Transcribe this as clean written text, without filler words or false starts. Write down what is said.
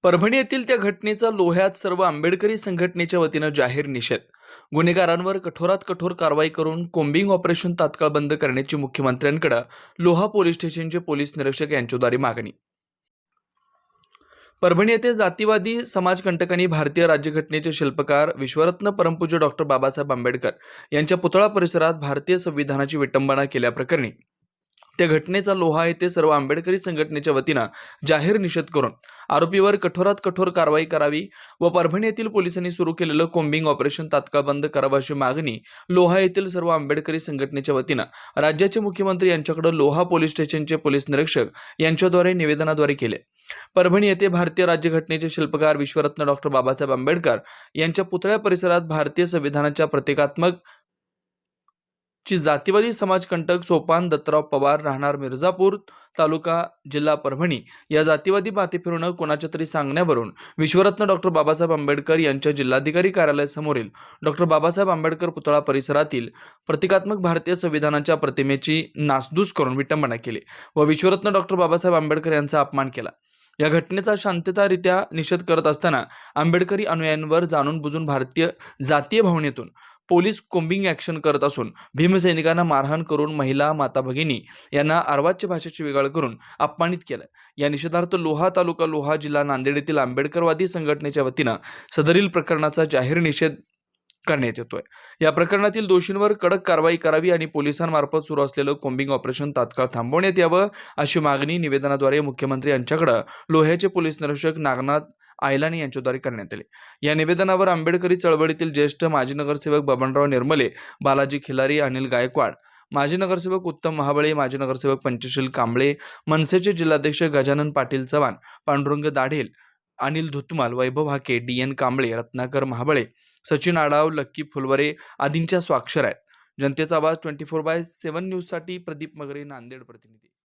परभणी येथील त्या घटनेचा लोह्यात सर्व आंबेडकरी संघटनेच्या वतीनं जाहीर निषेध. गुन्हेगारांवर कठोरात कठोर कारवाई करून कोम्बिंग ऑपरेशन तात्काळ बंद करण्याची मुख्यमंत्र्यांकडे लोहा पोलीस स्टेशनचे पोलीस निरीक्षक यांच्याद्वारे मागणी. परभणी येथे जातीवादी समाजकंटकांनी भारतीय राज्यघटनेचे शिल्पकार विश्वरत्न परमपूज्य डॉक्टर बाबासाहेब आंबेडकर यांच्या पुतळा परिसरात भारतीय संविधानाची विटंबना केल्याप्रकरणी त्या घटनेचा लोहा येथे सर्व आंबेडकरी संघटनेच्या वतीनं जाहीर निषेध करून आरोपीवर कठोरात कठोर कारवाई करावी व परभणी येथील पोलिसांनी सुरू केलेलं कोम्बिंग ऑपरेशन तात्काळ बंद करावं अशी मागणी लोहा येथील सर्व आंबेडकरी संघटनेच्या वतीनं राज्याचे मुख्यमंत्री यांच्याकडे लोहा पोलीस स्टेशनचे पोलीस निरीक्षक यांच्याद्वारे निवेदनाद्वारे केले. परभणी येथे भारतीय राज्यघटनेचे शिल्पकार विश्वरत्न डॉक्टर बाबासाहेब आंबेडकर यांच्या पुतळ्या परिसरात भारतीय संविधानाच्या प्रतिकात्मक जातीवादी समाजकंटक सोपान दत्तराव पवार राहणार मिर्झापूर तालुका जिल्हा परभणी या जातीवादी माथेफिरूंनं कोणाच्या तरी सांगण्यावरून विश्वरत्न डॉक्टर बाबासाहेब आंबेडकर यांच्या जिल्हाधिकारी कार्यालयासमोरील डॉक्टर बाबासाहेब आंबेडकर पुतळा परिसरातील प्रतिकात्मक भारतीय संविधानाच्या प्रतिमेची नासधूस करून विटंबना केली व विश्वरत्न डॉक्टर बाबासाहेब आंबेडकर यांचा अपमान केला. या घटनेचा शांततारित्या निषेध करत असताना आंबेडकरी अनुयायांवर जाणून बुजून भारतीय जातीय भावनेतून पोलीस कोम्बिंग ॲक्शन करत असून भीमसैनिकांना मारहाण करून महिला माता भगिनी यांना अर्वाच्य भाषेची वेगळ करून अपमानित केलं. या निषेधार्थ लोहा तालुका लोहा जिल्हा नांदेड येथील आंबेडकरवादी संघटनेच्या वतीनं सदरील प्रकरणाचा जाहीर निषेध करण्यात येतोय. या प्रकरणातील दोषींवर कडक कारवाई करावी आणि पोलिसांमार्फत सुरू असलेलं कोम्बिंग ऑपरेशन तात्काळ थांबवण्यात यावं अशी मागणी निवेदनाद्वारे मुख्यमंत्री यांच्याकडे लोह्याचे पोलीस निरीक्षक नागनाथ आयलानी यांच्याद्वारे करण्यात आले. या निवेदनावर आंबेडकरी चळवळीतील ज्येष्ठ माजी नगरसेवक बबनराव निर्मले, बालाजी खिलारी, अनिल गायकवाड, माजी नगरसेवक उत्तम महाबळे, माजी नगरसेवक पंचशील कांबळे, मनसेचे जिल्हाध्यक्ष गजानन पाटील चव्हाण, पांडुरंग दाढेल, अनिल धुतमाल, वैभव हाके, डी.एन. कांबळे, रत्नाकर महाबळे, सचिन आडाव, लक्की फुलवरे आदींच्या स्वाक्षर आहेत. जनतेचा आवाज 24/7 न्यूजसाठी प्रदीप मगरे, नांदेड प्रतिनिधी.